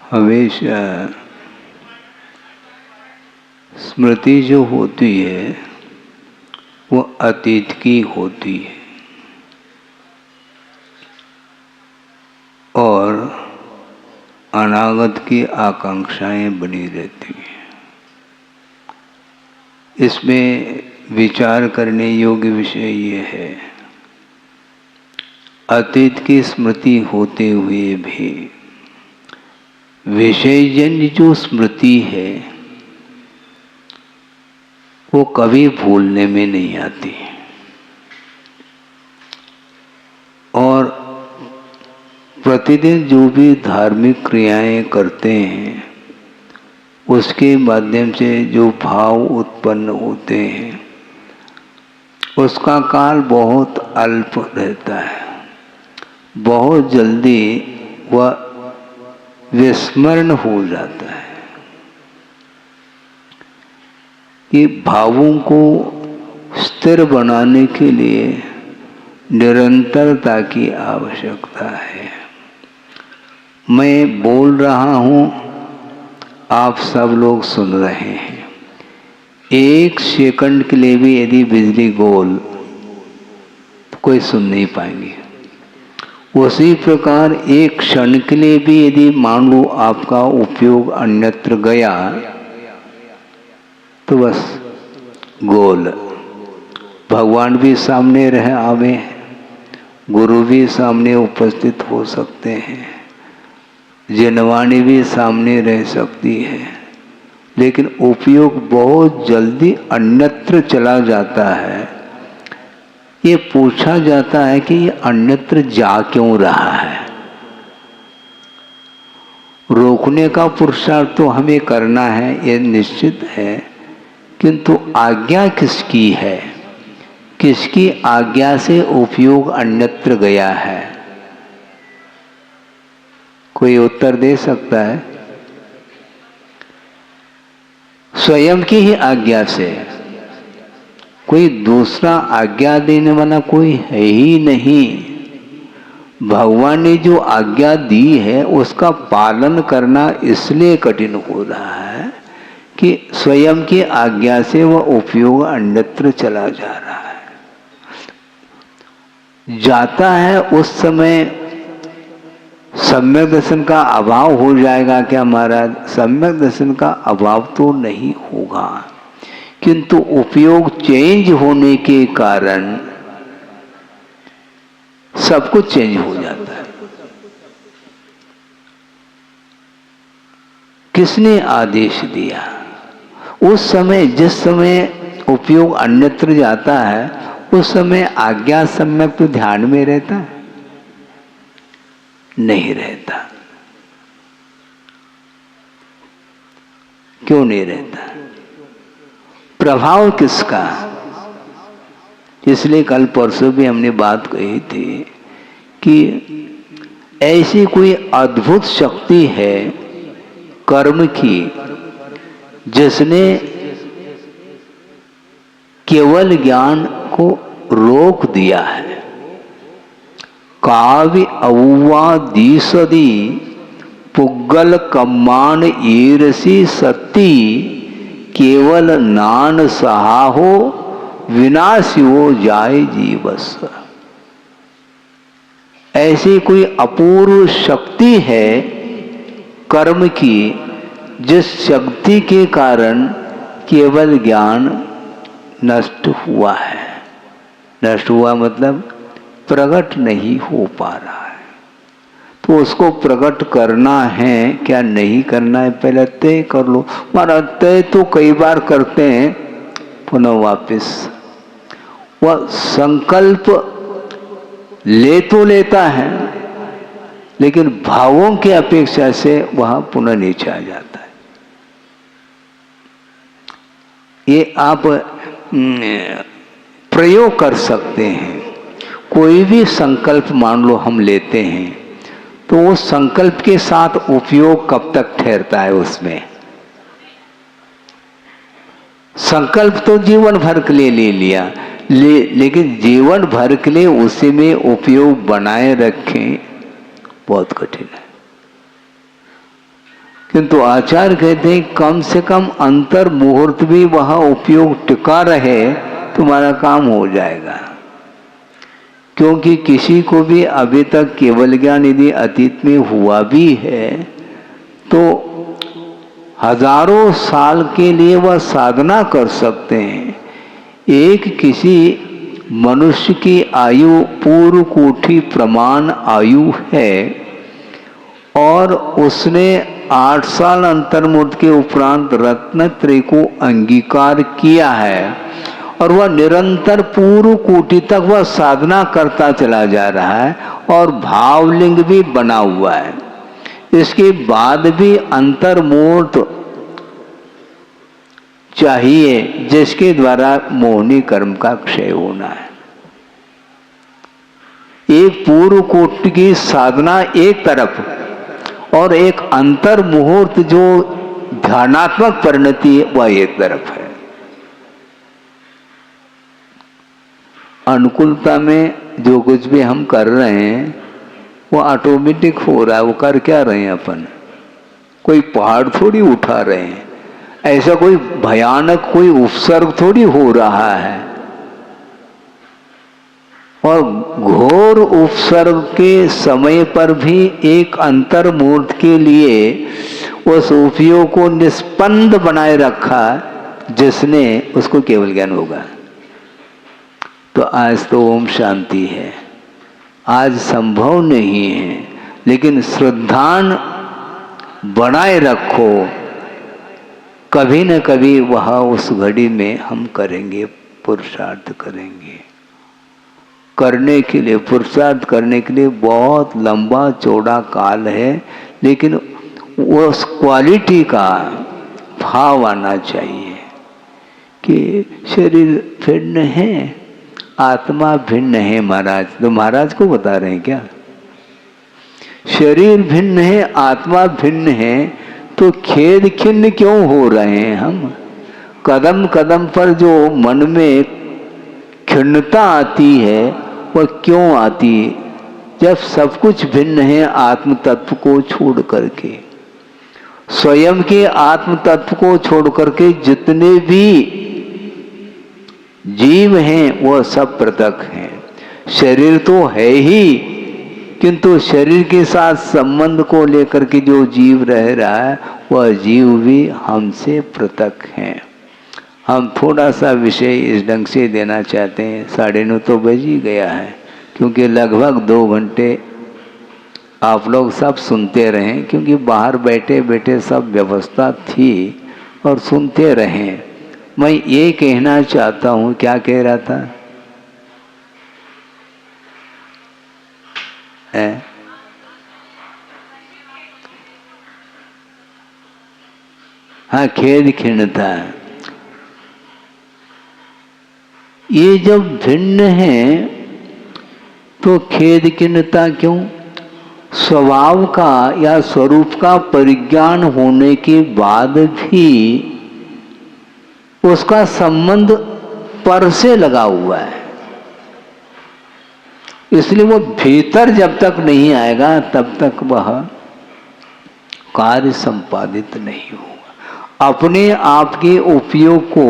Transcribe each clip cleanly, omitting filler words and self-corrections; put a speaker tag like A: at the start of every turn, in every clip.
A: हमेशा स्मृति जो होती है वो अतीत की होती है और अनागत की आकांक्षाएं बनी रहती हैं। इसमें विचार करने योग्य विषय ये है, अतीत की स्मृति होते हुए भी विषयजन्य जो स्मृति है वो कभी भूलने में नहीं आती और प्रतिदिन जो भी धार्मिक क्रियाएं करते हैं उसके माध्यम से जो भाव उत्पन्न होते हैं उसका काल बहुत अल्प रहता है, बहुत जल्दी वह विस्मरण हो जाता है। ये भावों को स्थिर बनाने के लिए निरंतरता की आवश्यकता है। मैं बोल रहा हूँ, आप सब लोग सुन रहे हैं। एक सेकंड के लिए भी यदि बिजली गोल तो कोई सुन नहीं पाएंगे। उसी प्रकार एक क्षण के लिए भी यदि मान लो आपका उपयोग अन्यत्र गया तो बस गोल। भगवान भी सामने रह आवे, गुरु भी सामने उपस्थित हो सकते हैं, जनवाणी भी सामने रह सकती है, लेकिन उपयोग बहुत जल्दी अन्यत्र चला जाता है। ये पूछा जाता है कि ये अन्यत्र जा क्यों रहा है। रोकने का पुरुषार्थ तो हमें करना है, ये निश्चित है, किंतु आज्ञा किसकी है, किसकी आज्ञा से उपयोग अन्यत्र गया है? कोई उत्तर दे सकता है? स्वयं की ही आज्ञा से। कोई दूसरा आज्ञा देने वाला कोई है ही नहीं। भगवान ने जो आज्ञा दी है उसका पालन करना इसलिए कठिन हो रहा है कि स्वयं की आज्ञा से वह उपयोग अन्यत्र चला जा रहा है। जाता है उस समय सम्यक दर्शन का अभाव हो जाएगा क्या महाराज? सम्यक दर्शन का अभाव तो नहीं होगा, किंतु उपयोग चेंज होने के कारण सब कुछ चेंज हो जाता है। किसने आदेश दिया? उस समय जिस समय उपयोग अन्यत्र जाता है उस समय आज्ञा सम्यक तो ध्यान में रहता है? नहीं रहता। क्यों नहीं रहता? प्रभाव किसका? इसलिए कल परसों भी हमने बात कही थी कि ऐसी कोई अद्भुत शक्ति है कर्म की जिसने केवल ज्ञान को रोक दिया है। काव्य अवुवा दीसदी पुग्गल कम्मान ईरसी सती केवल नान सहाहो विनाशियो जाय जीवस। ऐसी कोई अपूर्व शक्ति है कर्म की जिस शक्ति के कारण केवल ज्ञान नष्ट हुआ है। नष्ट हुआ मतलब प्रकट नहीं हो पा रहा है। तो उसको प्रकट करना है क्या नहीं करना है पहले तय कर लो। माना तय तो कई बार करते हैं, पुनः वापस वह संकल्प ले तो लेता है लेकिन भावों की अपेक्षा से वह पुनः नीचे आ जाता है। ये आप प्रयोग कर सकते हैं। कोई भी संकल्प मान लो हम लेते हैं तो वो संकल्प के साथ उपयोग कब तक ठहरता है? उसमें संकल्प तो जीवन भर के लिए ले लिया, लेकिन जीवन भर के लिए उसी में उपयोग बनाए रखें बहुत कठिन है। किंतु आचार्य कहते हैं कम से कम अंतर मुहूर्त भी वह उपयोग टिका रहे, तुम्हारा काम हो जाएगा। क्योंकि किसी को भी अभी तक केवल ज्ञान यदि अतीत में हुआ भी है तो हजारों साल के लिए वह साधना कर सकते हैं। एक किसी मनुष्य की आयु पूर्व कोटि प्रमाण आयु है और उसने 8 साल अंतर्मुक्त के उपरांत रत्नत्रय को अंगीकार किया है और वह निरंतर पूर्व कोटि तक वह साधना करता चला जा रहा है और भावलिंग भी बना हुआ है। इसके बाद भी अंतर्मूर्त चाहिए जिसके द्वारा मोहनी कर्म का क्षय होना है। एक पूर्व कोटि की साधना एक तरफ और एक अंतर मुहूर्त जो ध्यानात्मक परिणति है वह एक तरफ है। अनुकूलता में जो कुछ भी हम कर रहे हैं वो ऑटोमेटिक हो रहा है। वो कर क्या रहे हैं अपन? कोई पहाड़ थोड़ी उठा रहे हैं, ऐसा कोई भयानक कोई उपसर्ग थोड़ी हो रहा है। और घोर उपसर्ग के समय पर भी एक अंतर्मूर्त के लिए उस उपयोग को निष्पन्द बनाए रखा जिसने उसको केवल ज्ञान होगा। तो आज तो ओम शांति है, आज संभव नहीं है, लेकिन श्रद्धान बनाए रखो, कभी न कभी वह उस घड़ी में हम करेंगे, पुरुषार्थ करेंगे। करने के लिए पुरुषार्थ करने के लिए बहुत लंबा चौड़ा काल है, लेकिन उस क्वालिटी का भाव आना चाहिए कि शरीर भिन्न है, आत्मा भिन्न है। महाराज तो महाराज को बता रहे हैं क्या? शरीर भिन्न है, आत्मा भिन्न है, तो खेद खिन्न क्यों हो रहे हैं हम? कदम कदम पर जो मन में खिन्नता आती है वह क्यों आती है? जब सब कुछ भिन्न है आत्म तत्व को छोड़ करके, स्वयं के आत्म तत्व को छोड़ करके जितने भी जीव हैं वह सब पृथक हैं। शरीर तो है ही, किंतु शरीर के साथ संबंध को लेकर के जो जीव रह रहा है वह जीव भी हमसे पृथक हैं। हम थोड़ा सा विषय इस ढंग से देना चाहते हैं। 9:30 तो बज ही गया है, क्योंकि लगभग 2 घंटे आप लोग सब सुनते रहें, क्योंकि बाहर बैठे बैठे सब व्यवस्था थी और सुनते रहें। मैं ये कहना चाहता हूँ, क्या कह रहा था? हाँ, खेद खिन्नता। ये जब भिन्न है तो खेद खिन्नता क्यों? स्वभाव का या स्वरूप का परिज्ञान होने के बाद भी उसका संबंध पर से लगा हुआ है, इसलिए वो भीतर जब तक नहीं आएगा तब तक वह कार्य संपादित नहीं होगा। अपने आप के उपयोग को,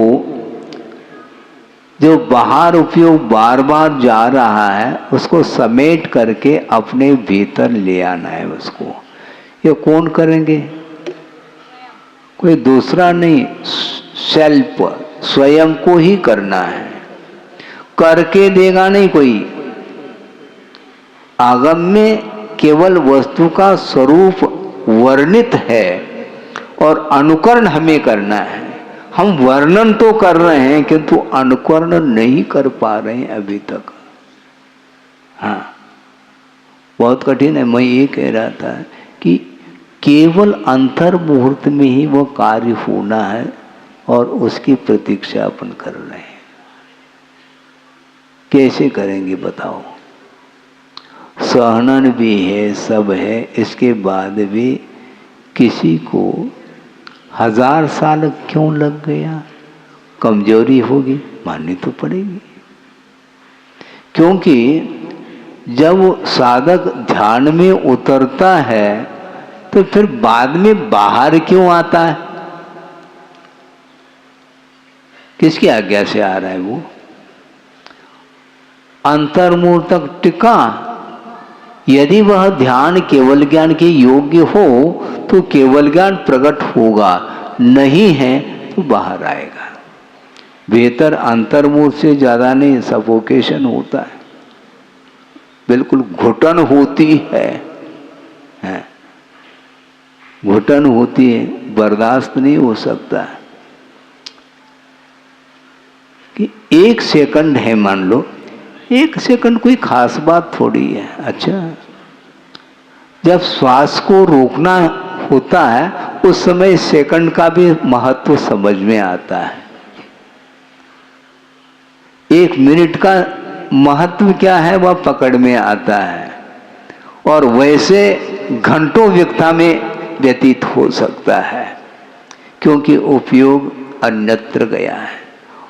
A: जो बाहर उपयोग बार बार जा रहा है, उसको समेट करके अपने भीतर ले आना है उसको। ये कौन करेंगे? कोई दूसरा नहीं, सेल्फ, स्वयं को ही करना है। करके देगा नहीं कोई। आगम में केवल वस्तु का स्वरूप वर्णित है और अनुकरण हमें करना है। हम वर्णन तो कर रहे हैं किंतु अनुकरण नहीं कर पा रहे हैं अभी तक। हाँ, बहुत कठिन है। मैं ये कह रहा था कि केवल अंतर मुहूर्त में ही वो कार्य होना है और उसकी प्रतीक्षा अपन कर रहे हैं। कैसे करेंगे बताओ? सहनन भी है, सब है, इसके बाद भी किसी को 1000 साल क्यों लग गया? कमजोरी होगी, माननी तो पड़ेगी। क्योंकि जब साधक ध्यान में उतरता है तो फिर बाद में बाहर क्यों आता है? किसकी आज्ञा से आ रहा है वो? अंतर्मुख तक टिका। यदि वह ध्यान केवल ज्ञान के योग्य हो तो केवल ज्ञान प्रकट होगा, नहीं है तो बाहर आएगा। बेहतर अंतर्मुख से ज्यादा नहीं, सफोकेशन होता है, बिल्कुल घुटन होती है, घुटन होती है, बर्दाश्त नहीं हो सकता कि 1 सेकंड है, मान लो 1 सेकंड कोई खास बात थोड़ी है। अच्छा, जब श्वास को रोकना होता है उस समय सेकंड का भी महत्व समझ में आता है। 1 मिनट का महत्व क्या है वह पकड़ में आता है, और वैसे घंटों व्यक्ता में व्यतीत हो सकता है, क्योंकि उपयोग अन्यत्र गया है।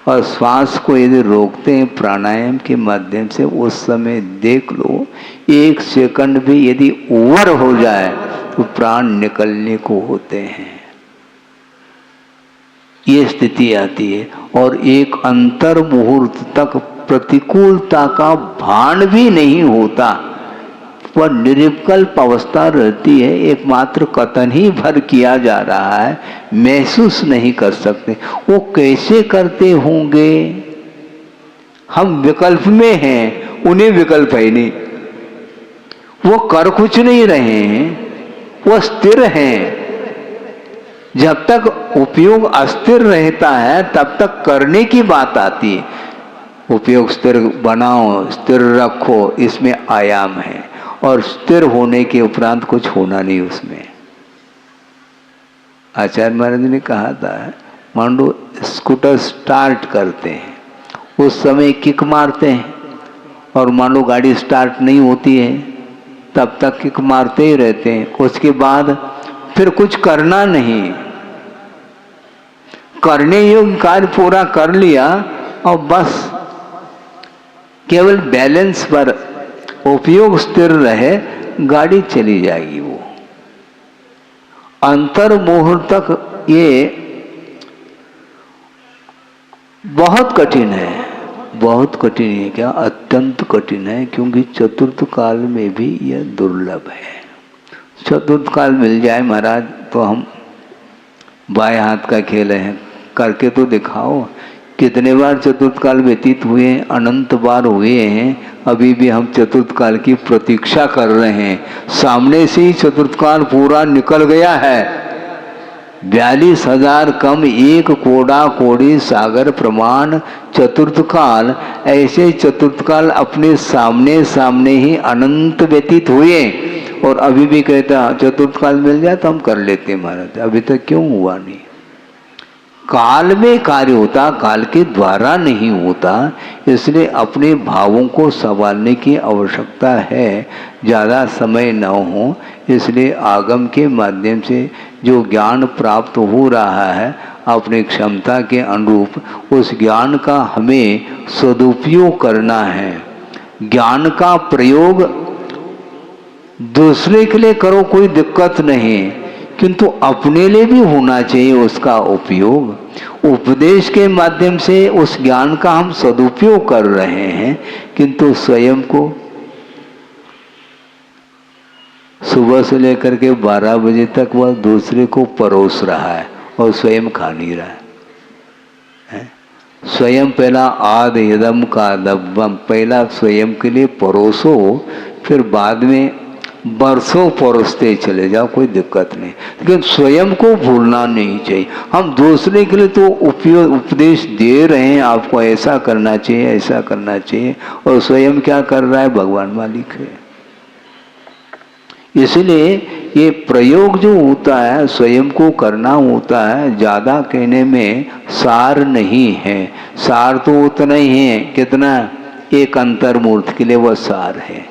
A: और श्वास को यदि रोकते हैं प्राणायाम के माध्यम से, उस समय देख लो 1 सेकंड भी यदि ओवर हो जाए तो प्राण निकलने को होते हैं, ये स्थिति आती है। और एक अंतर मुहूर्त तक प्रतिकूलता का भान भी नहीं होता, वह निर्विकल्प अवस्था रहती है। एकमात्र कथन ही भर किया जा रहा है, महसूस नहीं कर सकते। वो कैसे करते होंगे? हम विकल्प में हैं, उन्हें विकल्प है नहीं। वो कर कुछ नहीं रहे हैं, वो स्थिर हैं। जब तक उपयोग अस्थिर रहता है तब तक करने की बात आती है। उपयोग स्थिर बनाओ, स्थिर रखो, इसमें आयाम है। और स्थिर होने के उपरांत कुछ होना नहीं उसमें। आचार्य महाराज ने कहा था, मान लो स्कूटर स्टार्ट करते हैं, उस समय किक मारते हैं, और मान लो गाड़ी स्टार्ट नहीं होती है तब तक किक मारते ही रहते हैं। उसके बाद फिर कुछ करना नहीं, करने योग्य कार्य पूरा कर लिया और बस केवल बैलेंस पर उपयोग स्थिर रहे, गाड़ी चली जाएगी। वो अंतर्मुहूर्त तक ये बहुत कठिन है, बहुत कठिन है, क्या अत्यंत कठिन है, क्योंकि चतुर्थ काल में भी यह दुर्लभ है। चतुर्थ काल मिल जाए महाराज तो हम बाएं हाथ का खेल है, करके तो दिखाओ। कितने बार चतुर्थ काल व्यतीत हुए, अनंत बार हुए हैं, अभी भी हम चतुर्थ काल की प्रतीक्षा कर रहे हैं। सामने से ही चतुर्थ काल पूरा निकल गया है। 42,000 कम 1 कोड़ा कोड़ी सागर प्रमाण चतुर्थ काल। ऐसे चतुर्थ काल अपने सामने सामने ही अनंत व्यतीत हुए, और अभी भी कहता चतुर्थ काल मिल जाए तो हम कर लेते महाराज, अभी तक क्यों हुआ नहीं? काल में कार्य होता, काल के द्वारा नहीं होता। इसलिए अपने भावों को संभालने की आवश्यकता है, ज़्यादा समय न हो। इसलिए आगम के माध्यम से जो ज्ञान प्राप्त हो रहा है, अपनी क्षमता के अनुरूप उस ज्ञान का हमें सदुपयोग करना है। ज्ञान का प्रयोग दूसरे के लिए करो, कोई दिक्कत नहीं, किंतु अपने लिए भी होना चाहिए उसका उपयोग। उपदेश के माध्यम से उस ज्ञान का हम सदुपयोग कर रहे हैं, किंतु स्वयं को सुबह से लेकर के 12 बजे तक वह दूसरे को परोस रहा है और स्वयं खा नहीं रहा है। स्वयं पहला आद यदम का दब्बम, पहला स्वयं के लिए परोसो, फिर बाद में बरसों परोसते चले जाओ, कोई दिक्कत नहीं, लेकिन स्वयं को भूलना नहीं चाहिए। हम दूसरे के लिए तो उपदेश दे रहे हैं, आपको ऐसा करना चाहिए, ऐसा करना चाहिए, और स्वयं क्या कर रहा है भगवान मालिक है। इसलिए ये प्रयोग जो होता है स्वयं को करना होता है। ज़्यादा कहने में सार नहीं है, सार तो उतना ही है, कितना? एक अंतर्मूर्त के लिए वह सार है,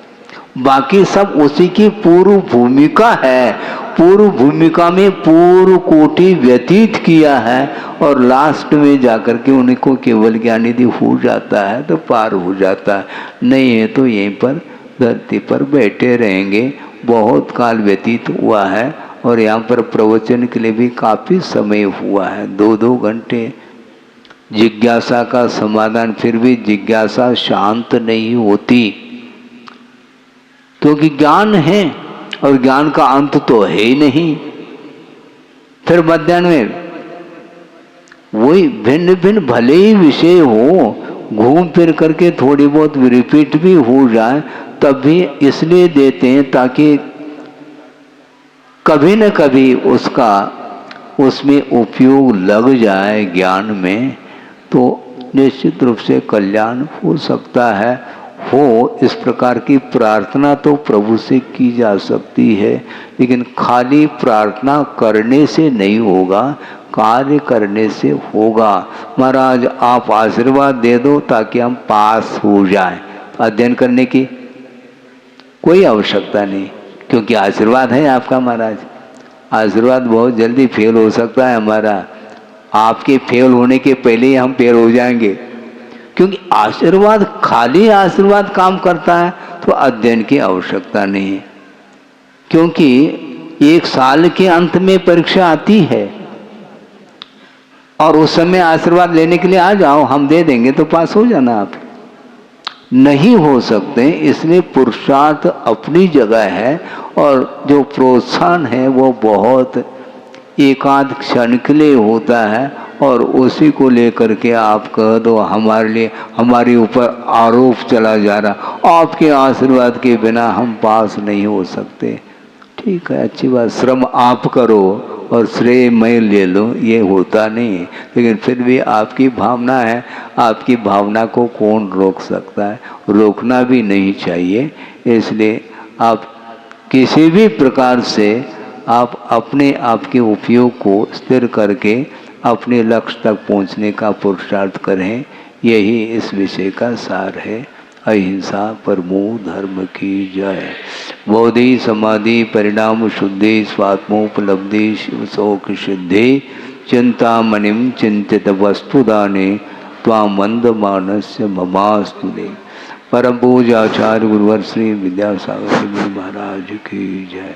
A: बाकी सब उसी की पूर्व भूमिका है। पूर्व भूमिका में पूर्व कोटि व्यतीत किया है, और लास्ट में जाकर के उनको केवल ज्ञान यदि हो जाता है तो पार हो जाता है, नहीं है तो यहीं पर धरती पर बैठे रहेंगे। बहुत काल व्यतीत हुआ है, और यहाँ पर प्रवचन के लिए भी काफ़ी समय हुआ है, 2-2 घंटे जिज्ञासा का समाधान, फिर भी जिज्ञासा शांत नहीं होती, क्योंकि ज्ञान है और ज्ञान का अंत तो है ही नहीं। फिर मध्याह्न में वही भिन्न भिन्न भले ही विषय हो, घूम फिर करके थोड़ी बहुत रिपीट भी हो जाए, तब भी इसलिए देते हैं ताकि कभी न कभी उसमें उपयोग लग जाए ज्ञान में, तो निश्चित रूप से कल्याण हो सकता है। इस प्रकार की प्रार्थना तो प्रभु से की जा सकती है, लेकिन खाली प्रार्थना करने से नहीं होगा, कार्य करने से होगा। महाराज आप आशीर्वाद दे दो ताकि हम पास हो जाएं। अध्ययन करने की कोई आवश्यकता नहीं, क्योंकि आशीर्वाद है आपका महाराज। आशीर्वाद बहुत जल्दी फेल हो सकता है हमारा, आपके फेल होने के पहले ही हम फेल हो जाएंगे, क्योंकि आशीर्वाद खाली आशीर्वाद काम करता है तो अध्ययन की आवश्यकता नहीं है। क्योंकि 1 साल के अंत में परीक्षा आती है और उस समय आशीर्वाद लेने के लिए आ जाओ, हम दे देंगे तो पास हो जाना आप। नहीं हो सकते, इसलिए पुरुषार्थ अपनी जगह है और जो प्रोत्साहन है वो बहुत एकांत क्षण के लिए होता है, और उसी को लेकर के आप कह दो हमारे लिए, हमारे ऊपर आरोप चला जा रहा, आपके आशीर्वाद के बिना हम पास नहीं हो सकते। ठीक है, अच्छी बात, श्रम आप करो और श्रेय मैं ले लो, ये होता नहीं, लेकिन फिर भी आपकी भावना है, आपकी भावना को कौन रोक सकता है, रोकना भी नहीं चाहिए। इसलिए आप किसी भी प्रकार से आप अपने आप के उपयोग को स्थिर करके अपने लक्ष्य तक पहुंचने का पुरुषार्थ करें, यही इस विषय का सार है। अहिंसा परमो धर्म की जय। बोधि समाधि परिणाम शुद्धि स्वात्मोपलब्धि शिव शोक सिद्धि चिंतामणिम चिंतित वस्तुदाने त्वां मंद मानस्य ममास्तुते। परम पूज्य आचार्य गुरुवर श्री विद्यासागर जी महाराज की जय।